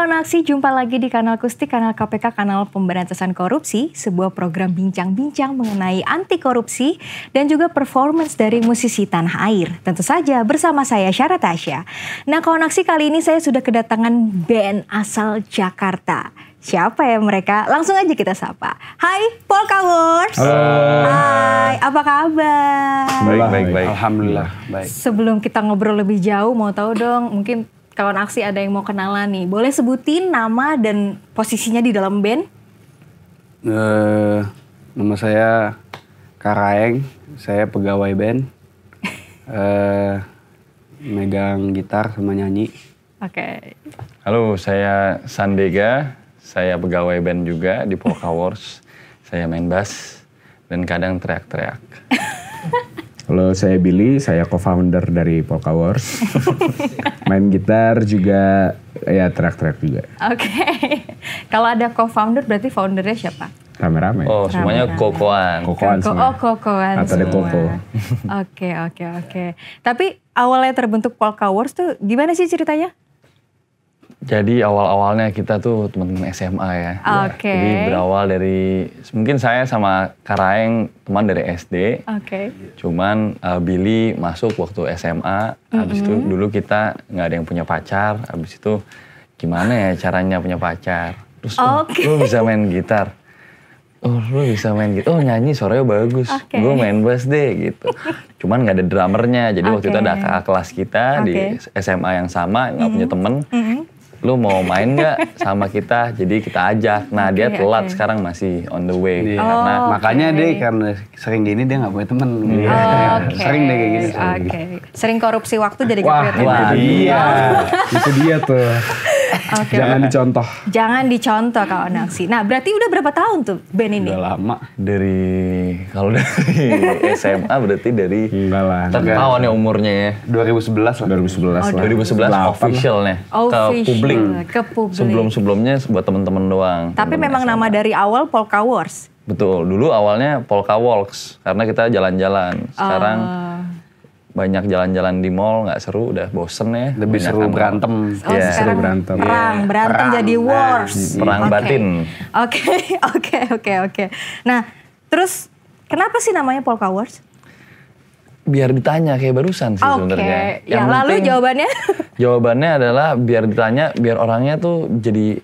Kawan Aksi, jumpa lagi di kanal Kustik, kanal KPK, kanal pemberantasan korupsi, sebuah program bincang-bincang mengenai anti korupsi dan juga performance dari musisi tanah air. Tentu saja bersama saya Syara Tasya. Nah kawan Aksi, kali ini saya sudah kedatangan band asal Jakarta. Siapa ya mereka? Langsung aja kita sapa. Hai Polka Wars. Halo. Hai, apa kabar? Baik. Alhamdulillah, baik. Sebelum kita ngobrol lebih jauh, mau tahu dong, mungkin kawan Aksi ada yang mau kenalan nih. Boleh sebutin nama dan posisinya di dalam band? Nama saya Karaeng, saya pegawai band. Megang gitar sama nyanyi. Oke. Halo, saya Sandega, saya pegawai band juga di Polka Wars. Saya main bass dan kadang teriak-teriak. Halo, saya Billy, saya co-founder dari Polka Wars. Main gitar juga, ya teriak-teriak juga. Oke. Kalau ada co-founder berarti foundernya siapa? Rame-rame. Oh, semuanya kokoan. Kokoan semua. Kokoan Atau ada semua. koko. Oke. Tapi awalnya terbentuk Polka Wars tuh gimana sih ceritanya? Jadi awal-awalnya kita tuh teman-teman SMA ya. Oke. Jadi berawal dari, mungkin saya sama Karaeng teman dari SD. Oke. Cuman Billy masuk waktu SMA. Habis itu dulu kita nggak ada yang punya pacar. Habis itu gimana ya caranya punya pacar. Terus lu bisa main gitar. Oh lu bisa main gitar, oh nyanyi suaranya bagus. Gue main bass deh gitu. Cuman nggak ada drummernya. Jadi waktu itu ada kakak kelas kita di SMA yang sama, nggak punya temen. Lu mau main nggak sama kita? Jadi kita ajak. Nah dia telat sekarang masih on the way. Iya. Karena Makanya dia karena sering gini dia nggak punya temen. Sering deh kayak gini. Sering korupsi waktu jadi gak punya teman. Itu dia tuh. Jangan dicontoh. Jangan dicontoh Kak Onaksi. Nah berarti udah berapa tahun tuh band ini? Udah lama. kalau dari SMA berarti dari Enggak lah. tahun ya umurnya ya. 2011 lah. 2011 lah. 2011 officialnya ke publik. Sebelum-sebelumnya buat temen-temen doang. Tapi memang nama dari awal Polka Wars. Betul, dulu awalnya Polka Walks karena kita jalan-jalan. Sekarang banyak jalan-jalan di mall, nggak seru, udah bosen ya. Lebih seru berantem. Iya, seru berantem. Berantem jadi wars. Perang batin. Oke. Nah, terus kenapa sih namanya Polka Wars? Biar ditanya kayak barusan sih sebenarnya. Ya lalu jawabannya? Jawabannya adalah biar ditanya, biar orangnya tuh jadi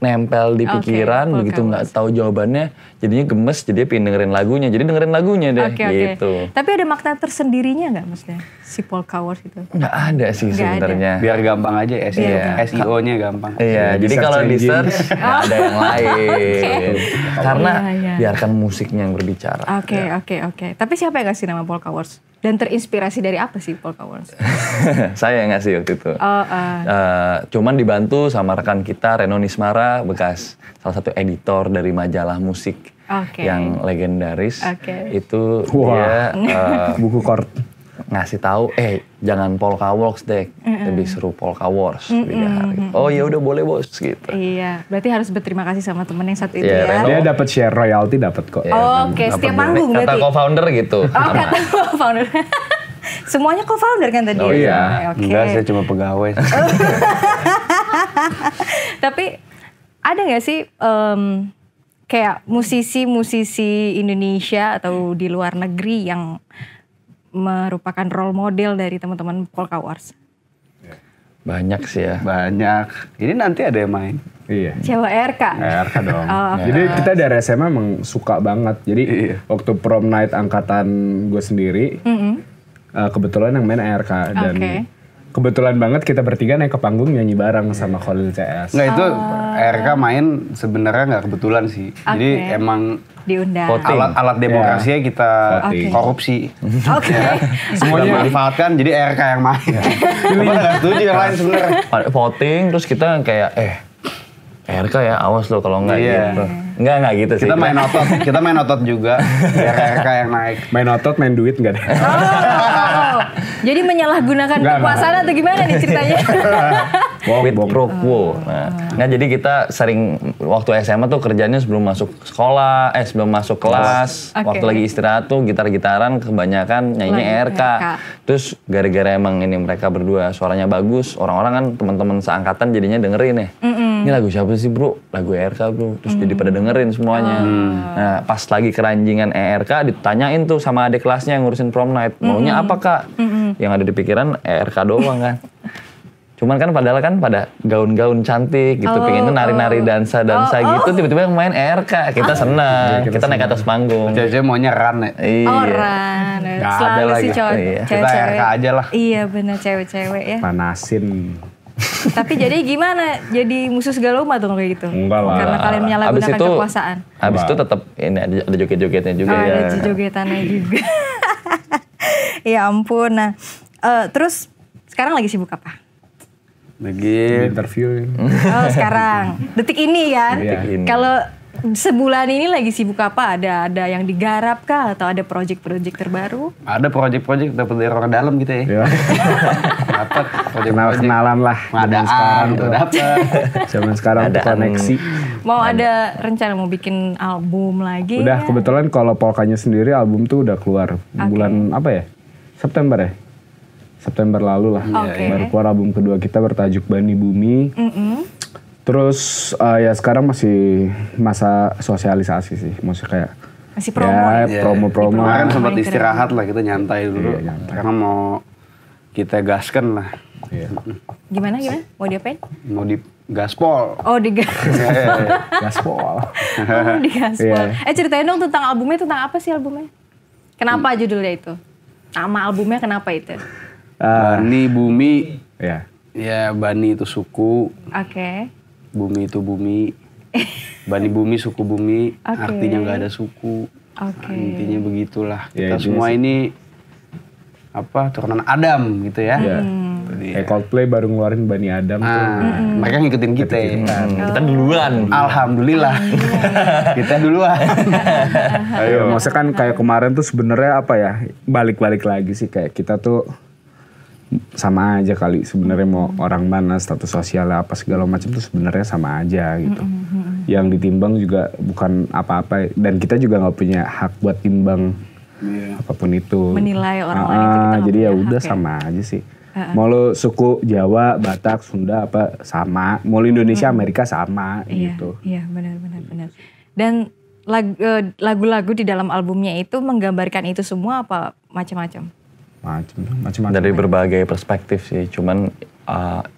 nempel di pikiran, begitu nggak tahu jawabannya, jadinya gemes, jadi pengen dengerin lagunya. Jadi dengerin lagunya deh, gitu. Tapi ada makna tersendirinya nggak maksudnya si Polka Wars itu? Nggak ada sih sebenarnya. Biar gampang aja SEO-nya gampang. Iya, jadi kalau di search nggak ada yang lain. Karena biarkan musiknya yang berbicara. Oke. Tapi siapa yang ngasih nama Polka Wars? Dan terinspirasi dari apa sih Polka Wars? Saya yang ngasih waktu itu. Cuman dibantu sama rekan kita Reno Nismara, bekas salah satu editor dari majalah musik yang legendaris. Itu dia buku chord ngasih tahu, jangan Polka Walks deh, lebih seru Polka Wars. Oh ya udah boleh bos gitu. Iya, berarti harus berterima kasih sama temen yang satu itu ya. Dia dapat share royalty, dapat kok. Oke, setiap manggung berarti. Kata co-founder gitu. Kata co-founder. Semuanya co-founder kan tadi? Oh iya. Enggak, saya cuma pegawai. Tapi ada nggak sih kayak musisi-musisi Indonesia atau di luar negeri yang merupakan role model dari teman-teman Polka Wars? Banyak sih ya. Banyak. Ini nanti ada yang main. Iya. Jawa RK. RK dong. Jadi kita dari SMA emang suka banget. Jadi waktu prom night angkatan gue sendiri, kebetulan yang main RK dan kebetulan banget kita bertiga naik ke panggung nyanyi bareng sama Khalil CS. Nggak, itu RK main sebenarnya nggak kebetulan sih. Jadi emang diundang. Alat demokrasinya kita korupsi. Semuanya dimanfaatkan, jadi RK yang main. Cuma nggak setuju yang lain sebenarnya. Voting, terus kita kayak RK ya, awas lo kalau nggak gitu. Enggak gitu sih. Kita main otot juga, biar RK yang naik. Main otot, main duit nggak deh. Jadi menyalahgunakan kekuasaan atau gimana nih ceritanya? Quid pro quo. Nah, jadi kita sering waktu SMA tuh kerjanya sebelum masuk sekolah, sebelum masuk kelas, waktu lagi istirahat tuh gitar-gitaran kebanyakan nyanyinya RK. Terus gara-gara emang ini mereka berdua suaranya bagus, orang-orang kan teman-teman seangkatan jadinya dengerin ya. Ini lagu siapa sih bro? Lagu RK bro. Terus jadi pada dengerin semuanya. Nah pas lagi keranjingan ERK ditanyain tuh sama adik kelasnya yang ngurusin prom night. Maunya apa kak? Yang ada di pikiran ERK doang kan. Cuman kan padahal kan pada gaun-gaun cantik gitu. Pengen tuh nari-nari dansa-dansa gitu. Tiba-tiba yang main ERK. Kita senang. Kita naik atas panggung. Cewek-cewek maunya run ya? Iya. Run. Gak ada Selalu lagi. sih cowok. Kita RK aja lah. Iya benar cewek-cewek ya. Panasin. Tapi jadi gimana? Jadi musuh segala umat dong kayak gitu? Enggak lah. Karena kalian menyalahgunakan kekuasaan. Habis itu tetap ini ada joget-jogetnya juga ya. Ada jogetannya juga. Ya ampun. Nah, terus sekarang lagi sibuk apa? Lagi Interview. Oh sekarang, detik ini kan? Detik ini. Kalau sebulan ini lagi sibuk apa? Ada yang digarap kah? Atau ada proyek-proyek terbaru? ada proyek-proyek dapat dari orang dalam gitu ya. Dapat Kenalan lah. pengadaan tuh dapat. Zaman sekarang tuh koneksi. Mau ada rencana mau bikin album lagi? Udah ya? kebetulan kalau Polkanya sendiri album tuh udah keluar bulan apa ya? September ya? September lalu lah. Baru keluar album kedua kita bertajuk Bani Bumi. Terus ya sekarang masih masa sosialisasi sih. Maksudnya kayak Masih promo ya, ya? promo-promo. Kemarin sempat Keren. istirahat lah, kita nyantai dulu. Iya, nyantai. Karena mau kita gaskan lah. Iya. Gimana? Mau diapain? Mau di gaspol. Oh di Gaspol. Oh, di gaspol. Iya. Ceritain dong tentang albumnya, tentang apa sih albumnya? Kenapa judulnya itu? Nama albumnya kenapa itu? Bani Bumi. Ya. Ya, Bani itu suku, Oke. Bumi itu bumi. Bani Bumi, suku bumi. Oke. Artinya nggak ada suku. Oke. Intinya begitulah. Ya, Kita itu semua sih. ini turunan Adam gitu ya. Ya. Jadi, Coldplay baru ngeluarin Bani Adam tuh. mereka ngikutin kita. Kita duluan. Alhamdulillah. Kita duluan. Ayo, maksudnya kan kayak kemarin tuh sebenarnya apa ya? Balik-balik lagi sih kayak kita tuh sama aja kali sebenarnya mau orang mana status sosialnya apa segala macam tuh sebenarnya sama aja gitu. Yang ditimbang juga bukan apa-apa dan kita juga nggak punya hak buat timbang apapun itu. Menilai orang lain itu kita nggak jadi ya punya udah hak ya? sama aja sih. Mau lo suku Jawa, Batak, Sunda apa sama. Mau lo Indonesia, Amerika sama gitu. Iya, benar. Dan lagu-lagu di dalam albumnya itu menggambarkan itu semua apa macam-macam? Macam-macam. Dari berbagai perspektif sih, cuman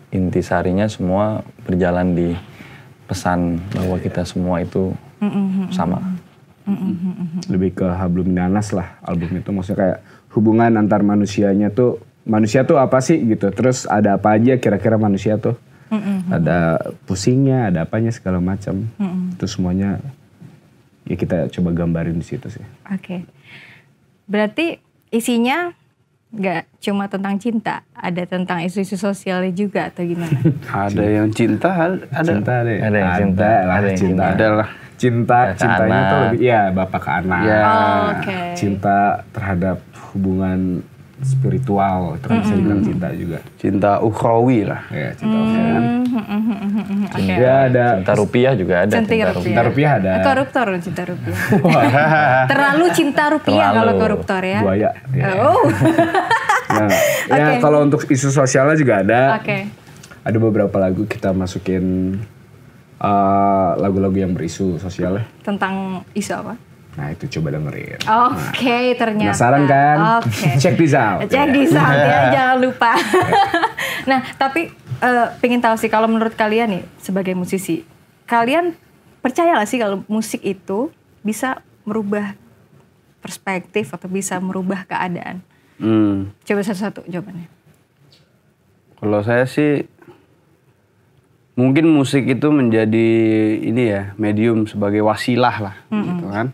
intisarinya semua berjalan di pesan bahwa kita semua itu sama. Lebih ke hablum minanas lah album itu, maksudnya kayak hubungan antar manusia tuh apa sih gitu, terus ada apa aja kira-kira manusia tuh, ada pusingnya, ada apanya segala macam, itu semuanya ya kita coba gambarin di situ sih. Oke. Berarti isinya nggak cuma tentang cinta, ada tentang isu-isu sosialnya juga atau gimana? Ada yang cinta, ada. Cinta deh. Ada yang cinta, lah, ada yang cinta. Ada lah. Cintanya anak. tuh lebih, ya bapak ke anak. Ya. Oh, oke. Cinta terhadap hubungan spiritual, itu kan bisa dibilang cinta juga. Cinta ukhrawi lah. Ya, cinta ukhrawi. Oke. Ya ada Cinta rupiah juga ada. Cinta rupiah ada. Koruptor cinta rupiah. Terlalu cinta rupiah Terlalu. kalau koruptor ya. Buaya. Ya. Oh. Nah, ya Oke. kalau untuk isu sosialnya juga ada. Oke. Ada beberapa lagu kita masukin lagu-lagu yang berisu sosialnya. Tentang isu apa? Nah itu coba dengerin. Oke, ternyata. Penasaran kan? Oke. Check this out. Cek di sound ya, jangan lupa. Nah, tapi pengen tahu sih kalau menurut kalian nih sebagai musisi, kalian percaya gak sih kalau musik itu bisa merubah perspektif atau bisa merubah keadaan? Coba satu-satu jawabannya. Kalau saya sih mungkin musik itu menjadi ini ya, medium sebagai wasilah lah gitu kan.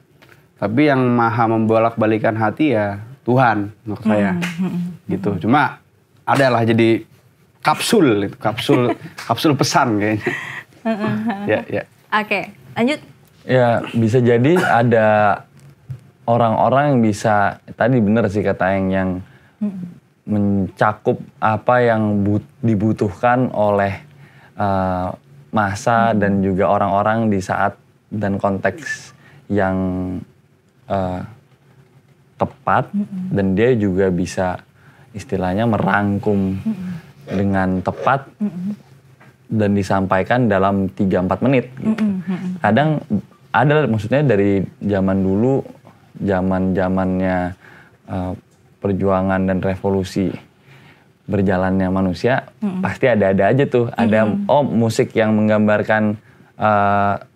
Tapi yang maha membolak-balikan hati ya Tuhan menurut saya. Gitu. Cuma adalah jadi kapsul pesan kayaknya. Ya. Oke, lanjut. Ya bisa jadi ada orang-orang yang bisa, tadi bener sih kata yang mencakup apa yang dibutuhkan oleh masa dan juga orang-orang di saat dan konteks yang tepat, dan dia juga bisa istilahnya merangkum dengan tepat dan disampaikan dalam 3-4 menit gitu. Kadang ada, maksudnya dari zaman dulu, zamannya perjuangan dan revolusi berjalannya manusia, pasti ada-ada aja tuh. Ada musik yang menggambarkan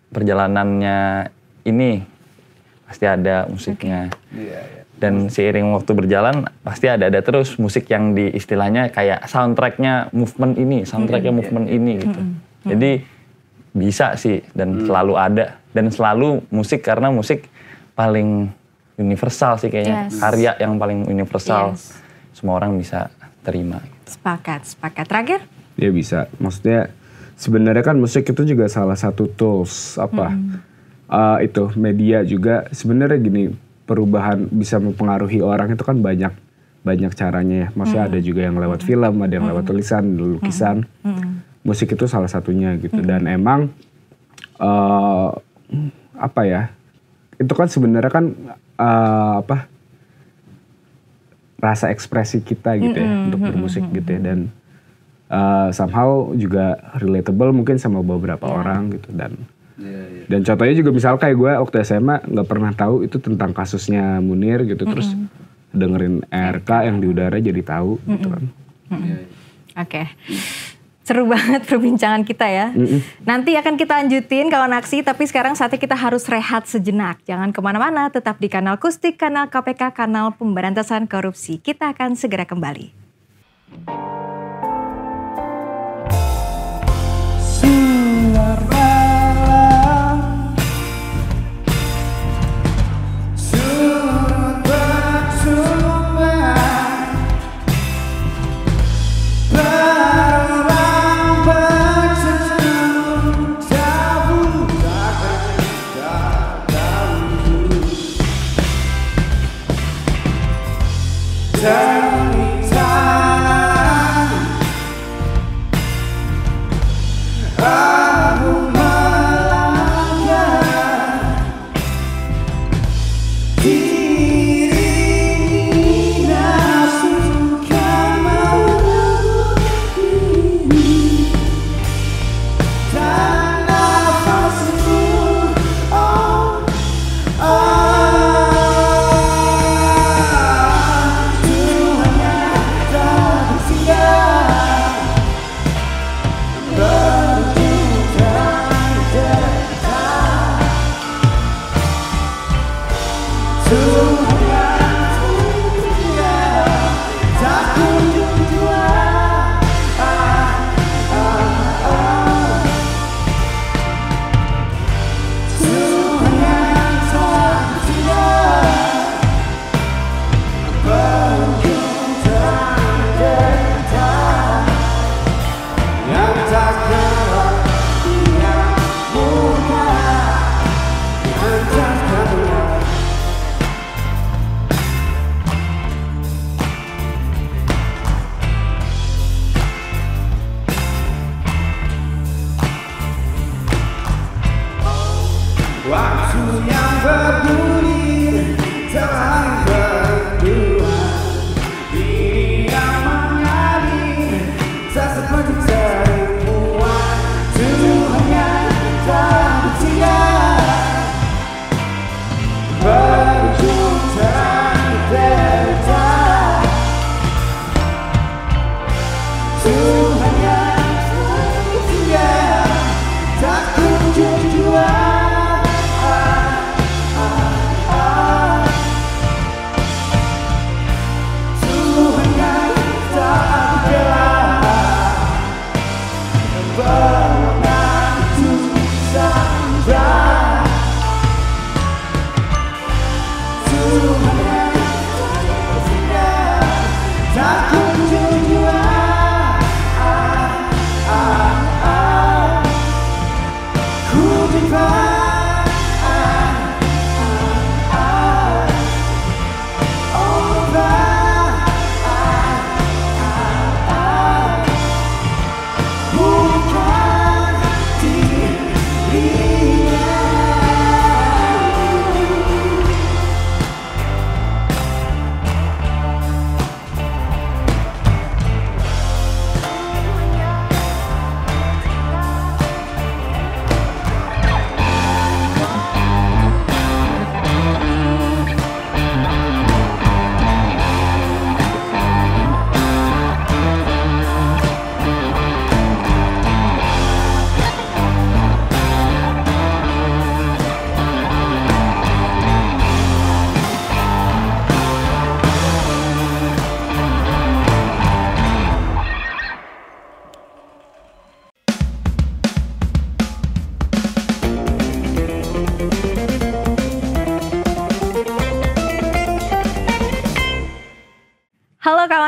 perjalanannya ini, pasti ada musiknya. Dan seiring waktu berjalan pasti ada terus musik yang di istilahnya kayak soundtracknya movement ini, movement ini gitu. Jadi bisa sih dan selalu ada dan selalu musik karena musik paling universal sih kayaknya, karya yang paling universal, semua orang bisa terima. Sepakat. Terakhir? Ya bisa, maksudnya sebenarnya kan musik itu juga salah satu tools itu media juga sebenarnya gini, perubahan bisa mempengaruhi orang itu kan banyak caranya ya. Maksudnya ada juga yang lewat film, ada yang lewat tulisan, lukisan. Musik itu salah satunya gitu. Dan emang itu kan sebenarnya kan rasa ekspresi kita gitu ya untuk bermusik gitu ya. Dan somehow juga relatable mungkin sama beberapa orang gitu. Dan contohnya juga misal kayak gue waktu SMA nggak pernah tahu itu tentang kasusnya Munir gitu, terus dengerin RK yang di udara jadi tahu gitu kan. Oke. Seru banget perbincangan kita ya. Nanti akan kita lanjutin kawan aksi, tapi sekarang saatnya kita harus rehat sejenak. Jangan kemana-mana, tetap di kanal Kustik, kanal KPK, kanal Pemberantasan Korupsi. Kita akan segera kembali.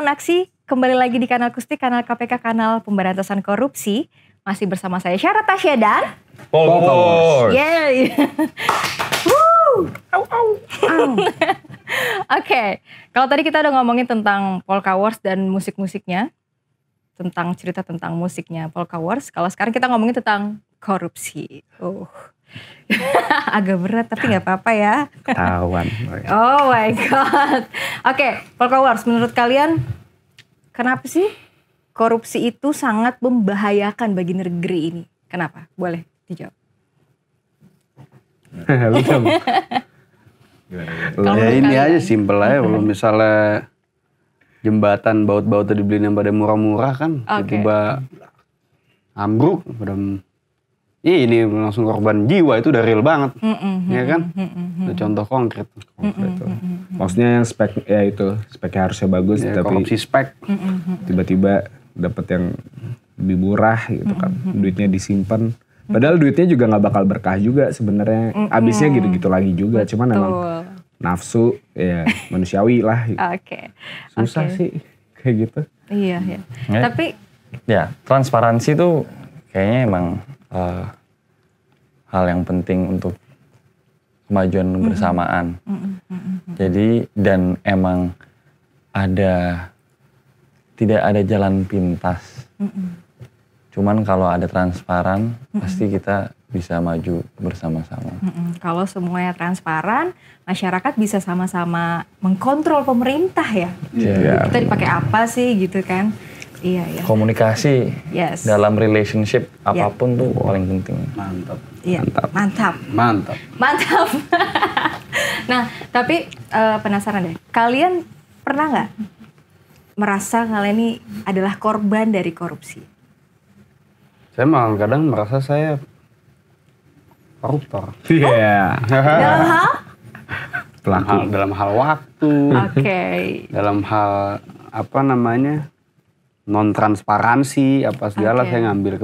Aksi, kembali lagi di kanal Kustik, kanal KPK, kanal pemberantasan korupsi. Masih bersama saya Syara Tasya dan Polkawars. Yeay. Oke, kalau tadi kita udah ngomongin tentang Polkawars dan musik-musiknya, tentang cerita tentang musiknya Polkawars. Kalau sekarang kita ngomongin tentang korupsi. Agak berat tapi nggak apa-apa ya. Ketahuan. Oh my god. Oke, Polkawars, menurut kalian kenapa sih korupsi itu sangat membahayakan bagi negeri ini? Kenapa? Boleh dijawab. Ya ini aja simpel aja. Kalau misalnya jembatan baut-baut dibeliin yang pada murah-murah kan, tiba-tiba ambruk, ini langsung korban jiwa, itu udah real banget, ya kan? Itu contoh konkret. Maksudnya yang spek ya itu speknya harusnya bagus, Ya, tapi korupsi spek. tiba-tiba dapat yang lebih murah gitu kan, duitnya disimpan. Padahal duitnya juga nggak bakal berkah juga sebenarnya, abisnya gitu-gitu lagi juga. Cuman emang nafsu ya manusiawi lah. Gitu. Susah sih kayak gitu. Iya ya. Tapi ya transparansi tuh kayaknya emang hal yang penting untuk kemajuan bersamaan. Jadi dan emang tidak ada jalan pintas. Cuman kalau ada transparan pasti kita bisa maju bersama-sama. kalau semuanya transparan, masyarakat bisa sama-sama mengkontrol pemerintah ya. Kita dipakai apa sih gitu kan? Iya. Komunikasi dalam relationship apapun tuh paling penting. Mantap. Iya, mantap. Nah, tapi penasaran deh. Kalian pernah nggak merasa kalian ini adalah korban dari korupsi? Saya malah kadang merasa saya koruptor. Iya. Dalam hal? Pelaku. Dalam hal waktu. Dalam hal non transparansi apa segala, saya ngambil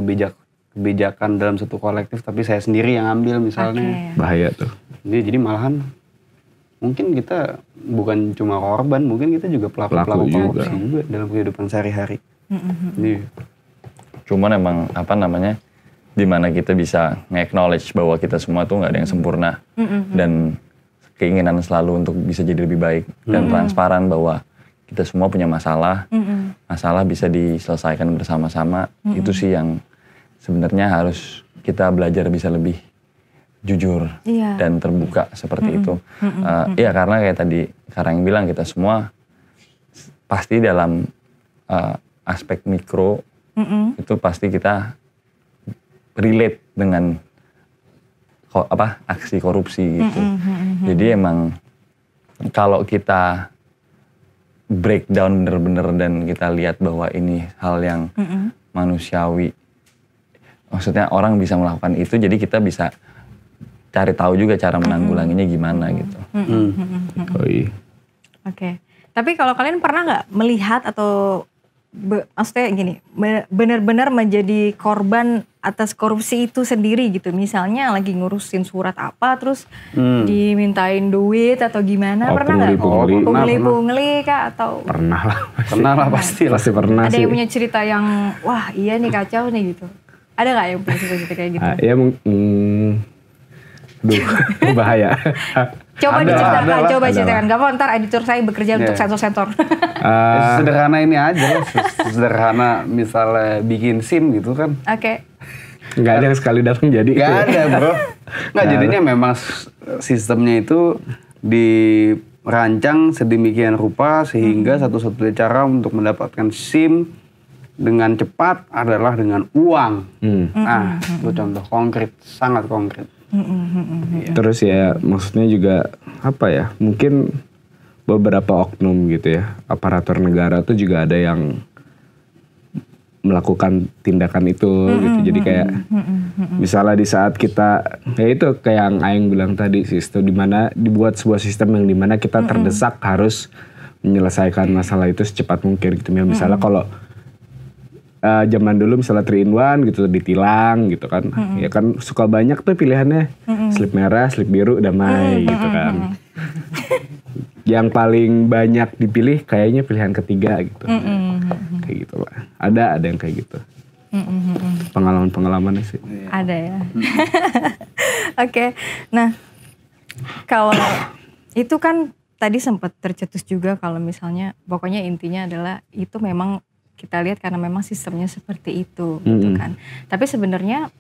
kebijakan dalam satu kolektif tapi saya sendiri yang ambil misalnya. Bahaya tuh. Jadi malahan mungkin kita bukan cuma korban, mungkin kita juga pelaku korupsi juga dalam kehidupan sehari-hari. Cuman emang dimana kita bisa nge-acknowledge bahwa kita semua tuh nggak ada yang sempurna dan keinginan selalu untuk bisa jadi lebih baik dan transparan bahwa kita semua punya masalah, masalah bisa diselesaikan bersama-sama. Itu sih yang sebenarnya harus kita belajar bisa lebih jujur dan terbuka seperti itu. Iya karena kayak tadi Karang bilang, kita semua pasti dalam aspek mikro itu pasti kita relate dengan aksi korupsi gitu. Jadi emang kalau kita breakdown bener-bener dan kita lihat bahwa ini hal yang manusiawi. Maksudnya orang bisa melakukan itu, jadi kita bisa cari tahu juga cara menanggulanginya gimana gitu. Oke. Tapi kalau kalian pernah nggak melihat atau maksudnya gini, benar-benar menjadi korban atas korupsi itu sendiri gitu. Misalnya lagi ngurusin surat apa terus dimintain duit atau gimana, pernah nggak? Pungli kah atau? Pernah lah pasti pernah ada sih. yang punya cerita yang wah iya nih kacau nih gitu. Ada nggak yang punya cerita kayak gitu? Ya bahaya. Coba diceritakan. Gak apa-apa, ntar editor saya bekerja untuk sensor-sensor. Sederhana ini aja lah. Sederhana misalnya bikin SIM gitu kan. Nggak ada yang sekali datang jadi. Nggak ada bro. Nggak, jadinya memang sistemnya itu dirancang sedemikian rupa sehingga satu-satunya cara untuk mendapatkan SIM dengan cepat adalah dengan uang. Itu contoh konkret, sangat konkret. Terus ya maksudnya juga mungkin beberapa oknum gitu ya, aparatur negara tuh juga ada yang melakukan tindakan itu gitu. Jadi kayak misalnya di saat kita itu kayak yang Aing bilang tadi, sistem dimana dibuat sebuah sistem yang dimana kita terdesak harus menyelesaikan masalah itu secepat mungkin gitu. Misalnya kalau zaman dulu misalnya 3-in-1 gitu ditilang gitu kan, ya kan suka banyak tuh pilihannya, slip merah, slip biru, damai gitu kan. yang paling banyak dipilih kayaknya pilihan ketiga gitu. Kayak gitu lah. Ada yang kayak gitu. Pengalaman-pengalamannya sih. Ada ya. Oke. Nah, kalau itu kan tadi sempat tercetus juga kalau misalnya pokoknya intinya adalah itu memang kita lihat karena memang sistemnya seperti itu gitu kan. Tapi sebenarnya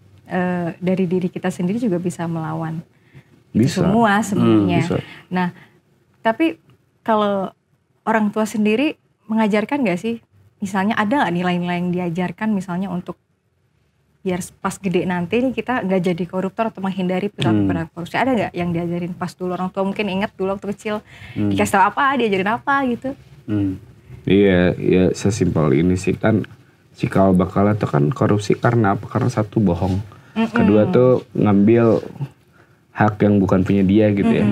dari diri kita sendiri juga bisa melawan Bisa. semua sebenarnya. Bisa. Nah, tapi kalau orang tua sendiri mengajarkan gak sih? Misalnya ada gak nilai-nilai yang diajarkan misalnya untuk biar pas gede nanti nih kita gak jadi koruptor atau menghindari perilaku korupsi. Ada gak yang diajarin pas dulu orang tua mungkin ingat dulu waktu kecil dikasih tau apa, diajarin apa gitu? Iya, ya sesimpel ini sih kan cikal bakal itu kan korupsi karena apa? Karena satu bohong. Kedua tuh ngambil hak yang bukan punya dia gitu ya.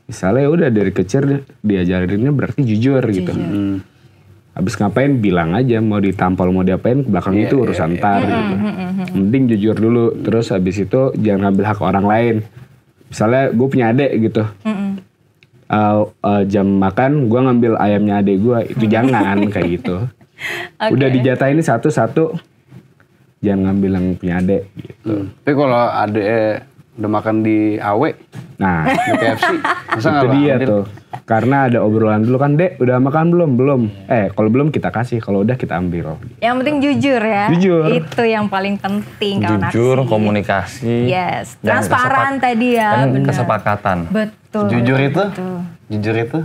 Misalnya udah dari kecil diajarinnya berarti jujur gitu. Habis ngapain bilang aja, mau ditampol mau diapain ke belakang itu urusan ntar gitu. Mending jujur dulu, terus habis itu jangan ngambil hak orang lain. Misalnya gue punya adik gitu, jam makan gue ngambil ayamnya adik gue, itu jangan kayak gitu. Udah dijatahin satu-satu, jangan ngambil yang punya adik gitu. Tapi kalau adik udah makan di AW, Nah di KFC, masa itu nggak dia ambil? tuh. Karena ada obrolan dulu kan, Dek udah makan belum? Belum. Kalau belum kita kasih, kalau udah kita ambil. Yang penting jujur ya. Jujur. Itu yang paling penting kalau Jujur, naksir. komunikasi. Yes, dan transparan tadi ya. Dan benar. kesepakatan. Betul. Jujur itu, Betul. jujur itu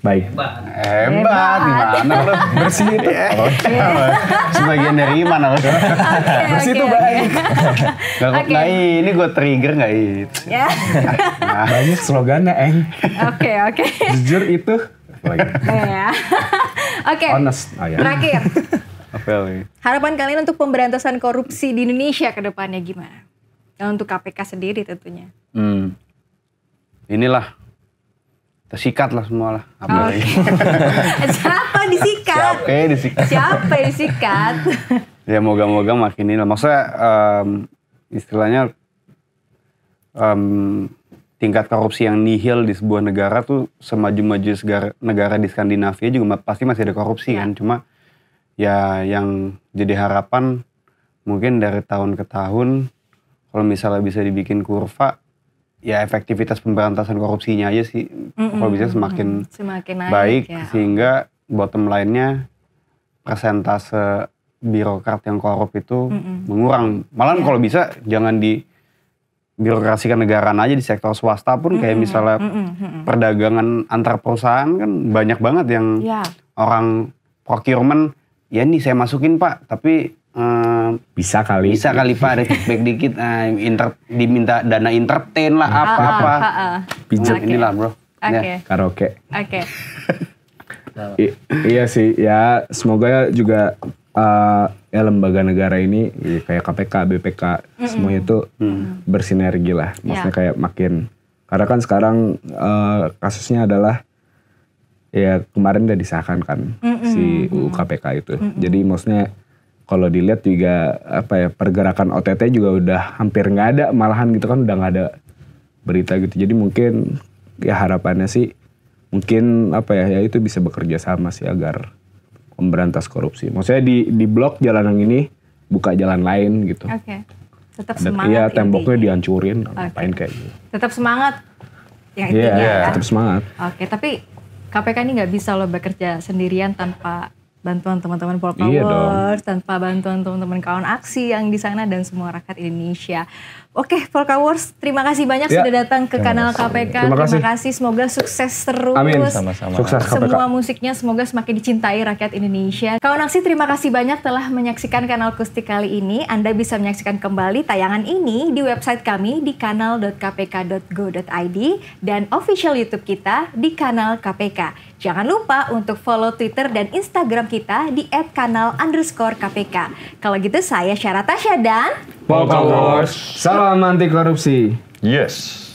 Baik. hebat, gimana lo? Bersih itu. Sebagian dari mana lo? Bersih itu baik. Nah ini gue trigger nggak itu? Ya. Banyak slogannya, Eng. Oke. Jujur itu. Lagi. Ya. Oke. Honest. Oh, ya. Terakhir, Apa lagi? harapan kalian untuk pemberantasan korupsi di Indonesia ke depannya gimana? Dan untuk KPK sendiri tentunya. Inilah. Tersikat lah semua lah. Apa lagi? Siapa disikat? Siapa yang disikat? Ya moga-moga makin ini lah. Maksudnya istilahnya tingkat korupsi yang nihil di sebuah negara tuh semaju-maju negara di Skandinavia juga pasti masih ada korupsi kan. Cuma ya yang jadi harapan mungkin dari tahun ke tahun kalau misalnya bisa dibikin kurva, ya efektivitas pemberantasan korupsinya aja sih kalau bisa semakin naik, baik ya. sehingga bottom line-nya persentase birokrat yang korup itu mengurang. Malah kalau bisa jangan di birokrasi kenegaraan aja, di sektor swasta pun kayak misalnya perdagangan antar perusahaan kan banyak banget yang orang procurement, ya nih saya masukin Pak, tapi Bisa kali Pak, ada kickback dikit, diminta dana entertain lah apa-apa. Pijat Inilah bro. Oke. karaoke. Oke. Iya sih, ya semoga juga ya lembaga negara ini kayak KPK, BPK semuanya itu bersinergi lah. Maksudnya kayak makin, karena kan sekarang kasusnya adalah ya kemarin udah disahkan kan si UU KPK itu. Jadi maksudnya kalau dilihat juga apa ya, pergerakan OTT juga udah hampir nggak ada, malahan gitu kan udah nggak ada berita gitu. Jadi mungkin ya harapannya sih mungkin apa ya itu bisa bekerja sama sih agar memberantas korupsi. Maksudnya di blok jalan yang ini buka jalan lain gitu. Oke. Tetap semangat. Iya, temboknya dihancurin, Oke. ngapain kayak gitu. Tetap semangat. Yang Iya, intinya kan? tetap semangat. Oke, tapi KPK ini nggak bisa lo bekerja sendirian tanpa bantuan teman-teman Polkawers, Iya tanpa bantuan teman-teman kawan aksi yang di sana dan semua rakyat Indonesia. Oke, Polkawers, terima kasih banyak Ya. sudah datang ke kanal KPK. Terima kasih. Semoga sukses terus. Amin. Sama-sama. Sukses KPK. Semua musiknya semoga semakin dicintai rakyat Indonesia. Kawan aksi, terima kasih banyak telah menyaksikan kanal Kustik kali ini. Anda bisa menyaksikan kembali tayangan ini di website kami di kanal.kpk.go.id dan official YouTube kita di kanal KPK. Jangan lupa untuk follow Twitter dan Instagram kita di @kanal_KPK. Kalau gitu saya Syara Tasya dan Polkawers, salam anti korupsi. Yes.